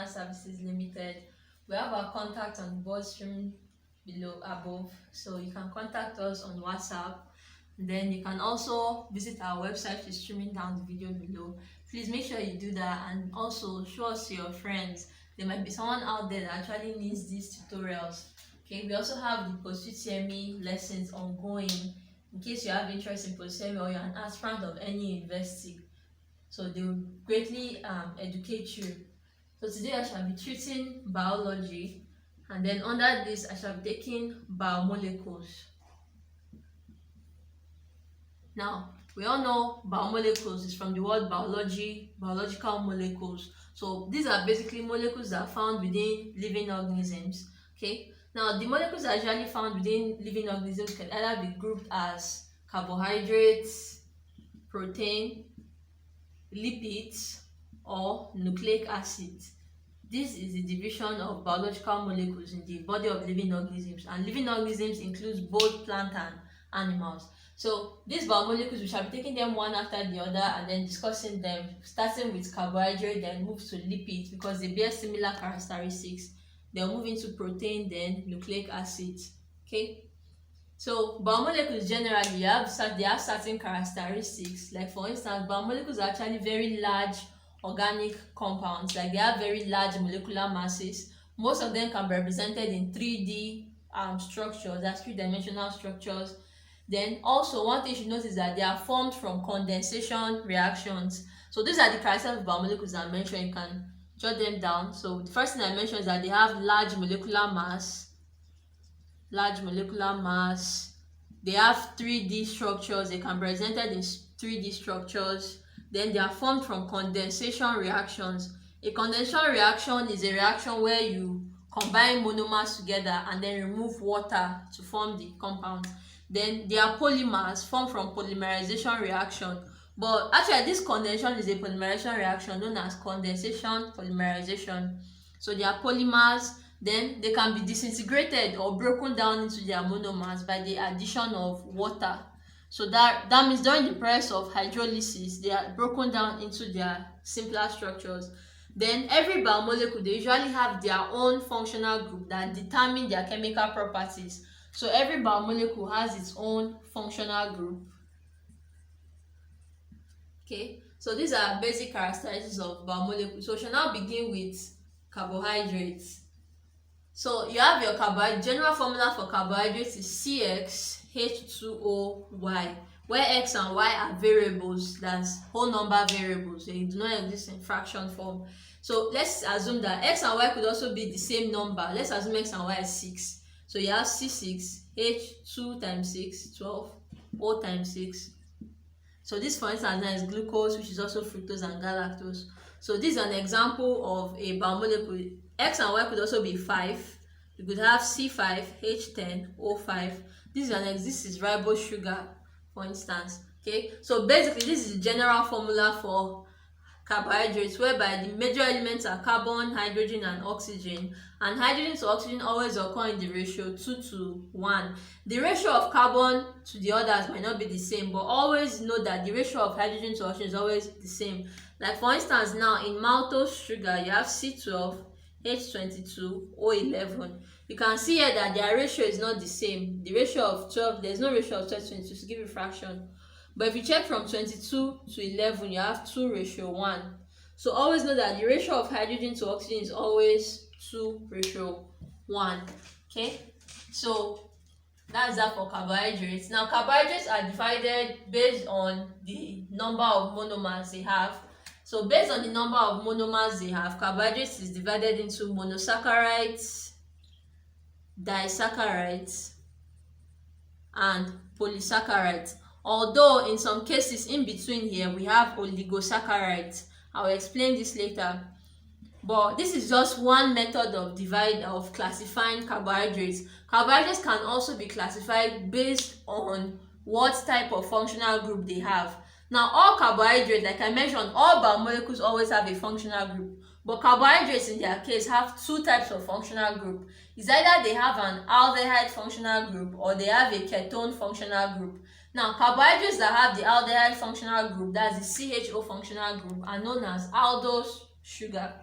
International Services Limited. We have our contact on the board stream above, so you can contact us on WhatsApp. Then you can also visit our website, which is streaming down the video below. Please make sure you do that, and also show us to your friends. There might be someone out there that actually needs these tutorials. Okay, we also have the Post UTME lessons ongoing in case you have interest in Post UTME or you're an aspirant of any university. So they will greatly educate you. So today I shall be treating biology, and then under this I shall be taking biomolecules. Now, we all know biomolecules is from the word biology, biological molecules. So these are basically molecules that are found within living organisms. Okay. Now, the molecules that are usually found within living organisms can either be grouped as carbohydrates, protein, lipids, or nucleic acids. This is the division of biological molecules in the body of living organisms, and living organisms includes both plant and animals. So these biomolecules, we shall be taking them one after the other and then discussing them, starting with carbohydrate, then move to lipids because they bear similar characteristics. They'll move into protein, then nucleic acids. Okay. So biomolecules generally they have certain characteristics. Like for instance, biomolecules are actually very large organic compounds. Like they have very large molecular masses. Most of them can be represented in 3D structures, that's three-dimensional structures. Then also one thing you should notice is that they are formed from condensation reactions. So these are the characteristics of biomolecules I mentioned. You can jot them down. So the first thing I mentioned is that they have large molecular mass. They have 3D structures. They can be presented in 3D structures. Then they are formed from condensation reactions. A condensation reaction is a reaction where you combine monomers together and then remove water to form the compound. Then they are polymers formed from polymerization reaction. But actually, this condensation is a polymerization reaction known as condensation polymerization. So they are polymers. Then they can be disintegrated or broken down into their monomers by the addition of water. So that means during the process of hydrolysis, they are broken down into their simpler structures. Then every biomolecule, they usually have their own functional group that determine their chemical properties. So every biomolecule has its own functional group. Okay, so these are basic characteristics of biomolecules. So we shall now begin with carbohydrates. So you have your carbohydrate. General formula for carbohydrates is CxH2OY, where X and Y are variables, that's whole number variables. They do not exist in fraction form. So let's assume that X and Y could also be the same number. Let's assume X and Y is 6. So you have C6, H2 times 6, 12, O times 6. So this, for instance, is glucose, which is also fructose and galactose. So this is an example of a biomolecule. X and Y could also be 5. You could have C5, H10, O5. This is ribose sugar, for instance. Okay, so basically this is the general formula for carbohydrates, whereby the major elements are carbon, hydrogen, and oxygen. And hydrogen to oxygen always occur in the ratio 2:1. The ratio of carbon to the others might not be the same, but always know that the ratio of hydrogen to oxygen is always the same. Like for instance, now in maltose sugar, you have C12, H22, O11. You can see here that their ratio is not the same. The ratio of 12, there's no ratio of 12 to 22 to give you fraction. But if you check from 22 to 11, you have 2:1. So always know that the ratio of hydrogen to oxygen is always 2:1. Okay, so that's that for carbohydrates. Now carbohydrates are divided based on the number of monomers they have. So based on the number of monomers they have, carbohydrates is divided into monosaccharides, disaccharides, and polysaccharides. Although in some cases in between here we have oligosaccharides. I will explain this later. But this is just one method of classifying carbohydrates. Carbohydrates can also be classified based on what type of functional group they have. Now all carbohydrates, like I mentioned, all biomolecules always have a functional group. But carbohydrates in their case have two types of functional group. It's either they have an aldehyde functional group or they have a ketone functional group. Now carbohydrates that have the aldehyde functional group, that's the CHO functional group, are known as aldose sugar.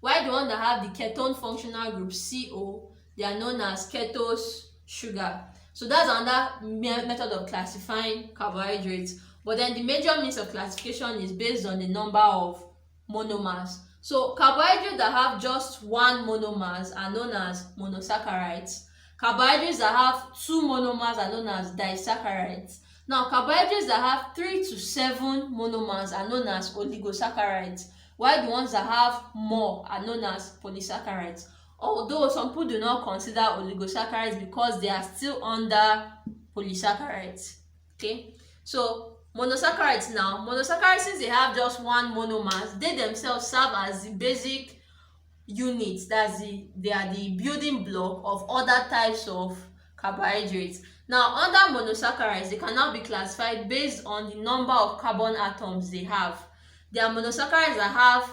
while the ones that have the ketone functional group CO, they are known as ketose sugar. So that's another method of classifying carbohydrates. But then the major means of classification is based on the number of monomers. So carbohydrates that have just one monomers are known as monosaccharides. Carbohydrates that have two monomers are known as disaccharides. Now, carbohydrates that have 3 to 7 monomers are known as oligosaccharides, while the ones that have more are known as polysaccharides. Although some people do not consider oligosaccharides because they are still under polysaccharides. Okay, so monosaccharides now. Monosaccharides, since they have just one monomer, they themselves serve as the basic unit. They are the building block of other types of carbohydrates. Now, under monosaccharides, they can now be classified based on the number of carbon atoms they have. There are monosaccharides that have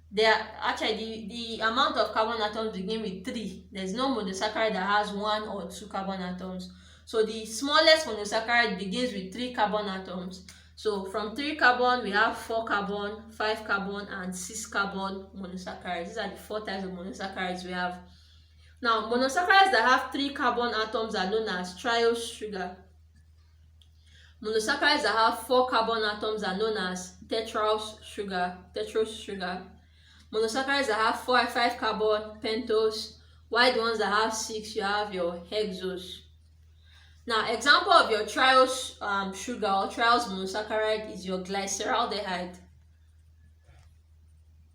the amount of carbon atoms begin with 3. There's no monosaccharide that has 1 or 2 carbon atoms. So the smallest monosaccharide begins with 3 carbon atoms. So from 3 carbon, we have 4 carbon, 5 carbon, and 6 carbon monosaccharides. These are the 4 types of monosaccharides we have. Now, monosaccharides that have 3 carbon atoms are known as triose sugar. Monosaccharides that have 4 carbon atoms are known as tetrose sugar. Monosaccharides that have 4 or 5 carbon, pentose, while the ones that have 6, you have your hexose. Now, example of your triose sugar or triose monosaccharide is your glyceraldehyde.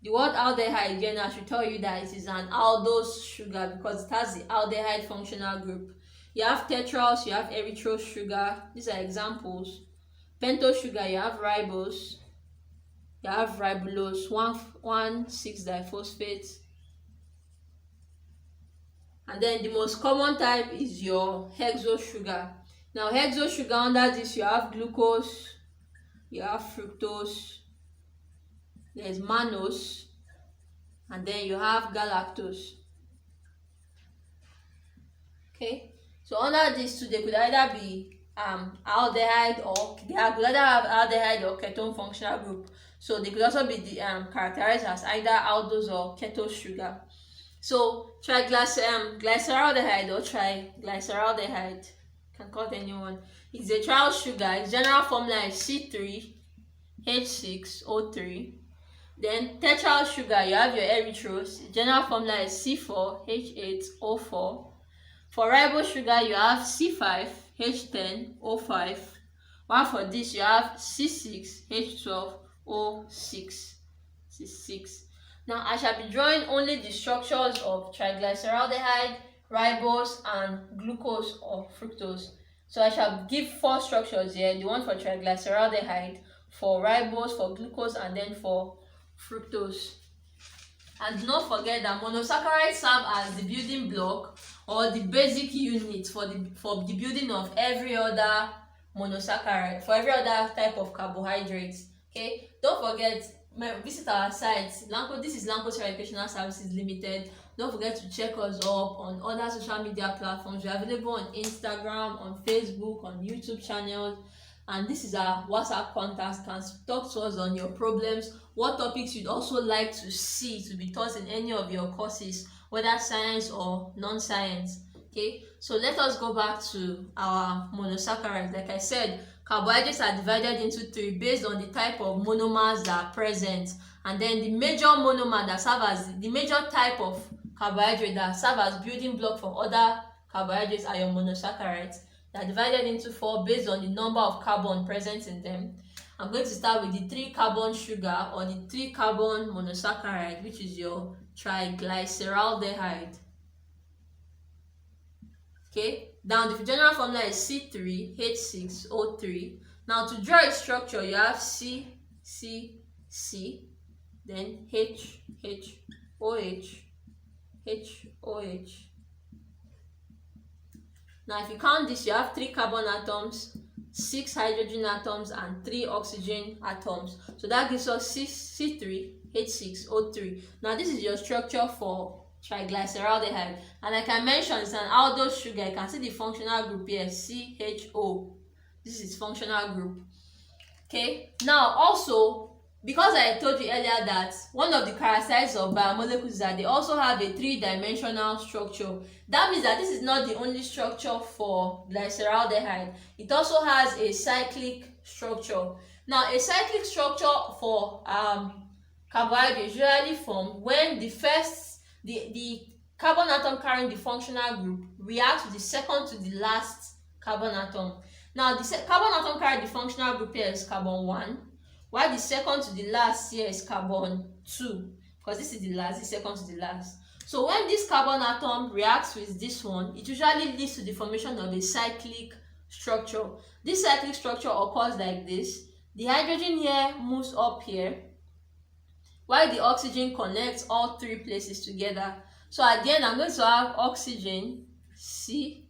The word aldehyde again, I should tell you that it is an aldose sugar because it has the aldehyde functional group. You have tetrose, you have erythrose sugar. These are examples. Pentose sugar, you have ribose, you have ribulose, 1,6-diphosphate. And then the most common type is your hexose sugar. Now, hexose sugar, under this you have glucose, you have fructose, there's mannose, and then you have galactose. Okay, so under these two, they could either be aldehyde, or they could either have aldehyde or ketone functional group. So they could also be characterized as either aldose or ketose sugar. So triglyceraldehyde or triglyceraldehyde, can call it anyone, is a triose sugar. Its general formula is C3H6O3. Then tetrose sugar, you have your erythrose. Its general formula is C4H8O4. For ribose sugar, you have C5H10O5. While for this, you have C6H12O6. Now, I shall be drawing only the structures of triglyceraldehyde, ribose, and glucose or fructose. So I shall give 4 structures here: the one for triglyceraldehyde, for ribose, for glucose, and then for fructose. And do not forget that monosaccharides serve as the building block or the basic unit for the building of every other monosaccharide, for every other type of carbohydrates. Okay, don't forget, visit our site. This is Lankotheory Educational Services Limited. Don't forget to check us up on other social media platforms. We're available on Instagram, on Facebook, on YouTube channels. And this is our WhatsApp contact. Can talk to us on your problems, what topics you'd also like to see to be taught in any of your courses, whether science or non-science. Okay, so let us go back to our monosaccharides. Like I said, carbohydrates are divided into 3 based on the type of monomers that are present. And then the major monomer that serve as the major type of carbohydrate that serve as building block for other carbohydrates are your monosaccharides. They are divided into 4 based on the number of carbon present in them. I'm going to start with the 3 carbon sugar or the 3 carbon monosaccharide, which is your triglyceraldehyde. Okay, now the general formula is C3H6O3. Now to draw its structure, you have C, then OH. Now if you count this, you have 3 carbon atoms, 6 hydrogen atoms, and 3 oxygen atoms. So that gives us C3H6O3. Now this is your structure for triglyceraldehyde, and like I mentioned, it's an aldose sugar. You can see the functional group here, CHO. This is its functional group. Okay, now also because I told you earlier that one of the characteristics of biomolecules is that they also have a three-dimensional structure. That means that this is not the only structure for glyceraldehyde. It also has a cyclic structure. Now, a cyclic structure for carbohydrates usually formed when the carbon atom carrying the functional group reacts with the second to the last carbon atom. Now, the carbon atom carrying the functional group here is carbon 1, while the second to the last here is carbon 2, because this is the last, the second to the last. So when this carbon atom reacts with this one, it usually leads to the formation of a cyclic structure. This cyclic structure occurs like this. The hydrogen here moves up here, while the oxygen connects all three places together. So at the end, I'm going to have oxygen C,